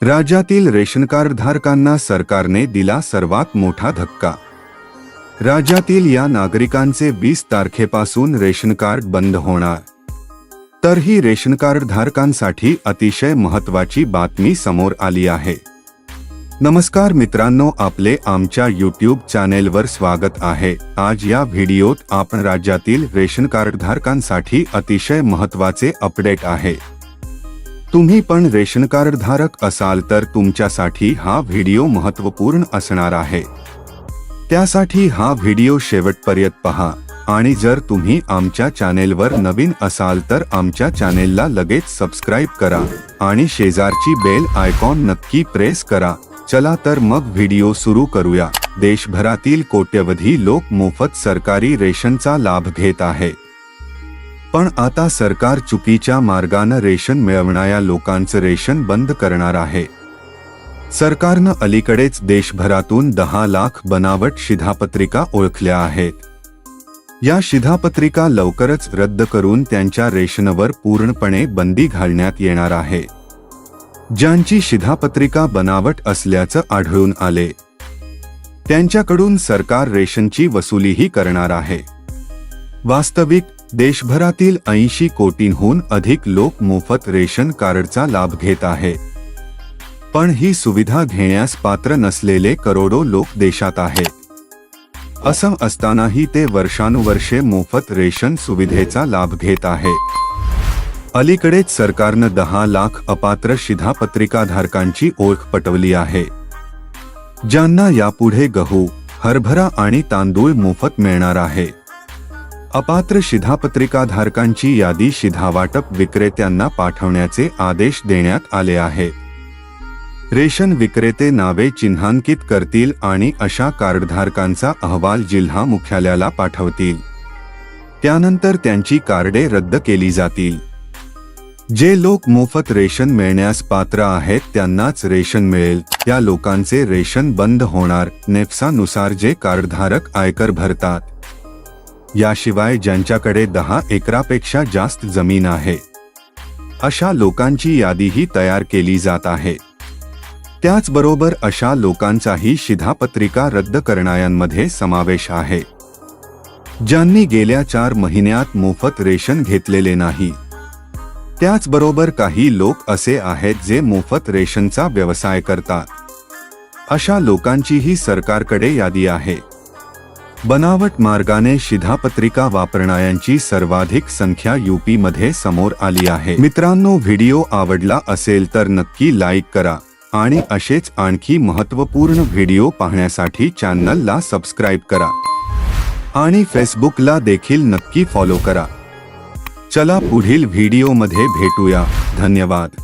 राज्यातील ration card धारकांना सरकारने दिला सर्वात मोठा धक्का। राज्यातील या नागरिकांचे 20 तारखेपासून रेशन कार्ड बंद होणार। तर ही रेशन कार्ड धारकांसाठी अतिशय महत्त्वाची बातमी समोर आली आहे। नमस्कार मित्रांनो, आपले आमच्या YouTube चॅनेलवर स्वागत आहे। आज या व्हिडिओत आपण राज्यातील रेशन कार्ड धारकांसाठी अतिशय महत्त्वाचे अपडेट आहे। तुम्ही पण रेशन कार्ड धारक असाल तर तुमच्यासाठी हा व्हिडिओ महत्त्वपूर्ण असणार आहे। त्यासाठी हा व्हिडिओ शेवटपर्यंत पहा आणि जर तुम्ही आमच्या चॅनेलवर नवीन असाल तर आमच्या चॅनेलला लगेच सबस्क्राइब करा आणि शेजारची बेल आयकॉन नक्की प्रेस करा। चला तर मग व्हिडिओ सुरू करूया। देशभरातील कोट्यवधी लोक मोफत सरकारी रेशनचा लाभ घेत आहे। पण आता सरकार चुकीच्या मार्गाने रेशन मिळवणाऱ्या लोकांचं रेशन बंद करणार आहे। सरकारनं अलीकडेच देशभरातून 10 लाख बनावट शिधापत्रिका ओळखल्या आहेत। या शिधापत्रिका लवकरच रद्द करून त्यांच्या रेशनवर पूर्णपणे बंदी घालण्यात येणार आहे। ज्यांची शिधापत्रिका बनावट असल्याचं आढळून आले त्यांच्याकडून सरकार रेशनची वसुलीही करणार आहे। वास्तविक देशभरातील 80 कोटींहून अधिक लोक मोफत रेशन कार्डचा लाभ घेत आहेत। पण ही सुविधा घेण्यास पात्र नसलेले करोडो लोक देशात आहेत। असं असतानाही ते वर्षानुवर्षे मोफत रेशन सुविधेचा लाभ घेत आहेत। अलीकडेच सरकारनं 10 लाख अपात्र शिधापत्रिका धारकांची ओळख पटवली आहे, ज्यांना यापुढे गहू, हरभरा आणि तांदूळ मोफत मिळणार आहे। अपात्र शिधापत्रिका धारकांची यादी शिधावाटप विक्रेत्यांना पाठवण्याचे आदेश देण्यात आले आहेत। रेशन विक्रेते नावे चिन्हांकित करतील आणि अशा कार्डधारकांचा अहवाल जिल्हा मुख्यालयाला पाठवतील। त्यानंतर त्यांची कार्डे रद्द केली जातील। जे लोक मोफत रेशन मिळण्यास पात्र आहेत त्यांनाच रेशन मिळेल। या लोकांचे रेशन बंद होणार। नेफसानुसार जे कार्डधारक आयकर भरतात, याशिवाय ज्यांच्याकडे 10 एकरापेक्षा जास्त जमीन आहे, अशा लोकांची यादीही तयार केली जात आहे। त्याचबरोबर अशा लोकांचाही शिधापत्रिका रद्द करणाऱ्यांमध्ये समावेश आहे, ज्यांनी गेल्या 4 महिन्यात मोफत रेशन घेतलेले नाही। त्याचबरोबर काही लोक असे आहेत जे मोफत रेशनचा व्यवसाय करतात। अशा लोकांचीही सरकारकडे यादी आहे। बनावट मार्गाने शिधापत्रिका वापरणाऱ्यांची सर्वाधिक संख्या यूपी मध्ये समोर आली आहे। मित्रांनो, व्हिडिओ आवडला असेल तर नक्की लाईक करा आणि असेच आणखी महत्त्वपूर्ण व्हिडिओ पाहण्यासाठी चॅनलला सबस्क्राइब करा आणि फेसबुकला देखील नक्की फॉलो करा। चला पुढील व्हिडिओमध्ये भेटूया। धन्यवाद।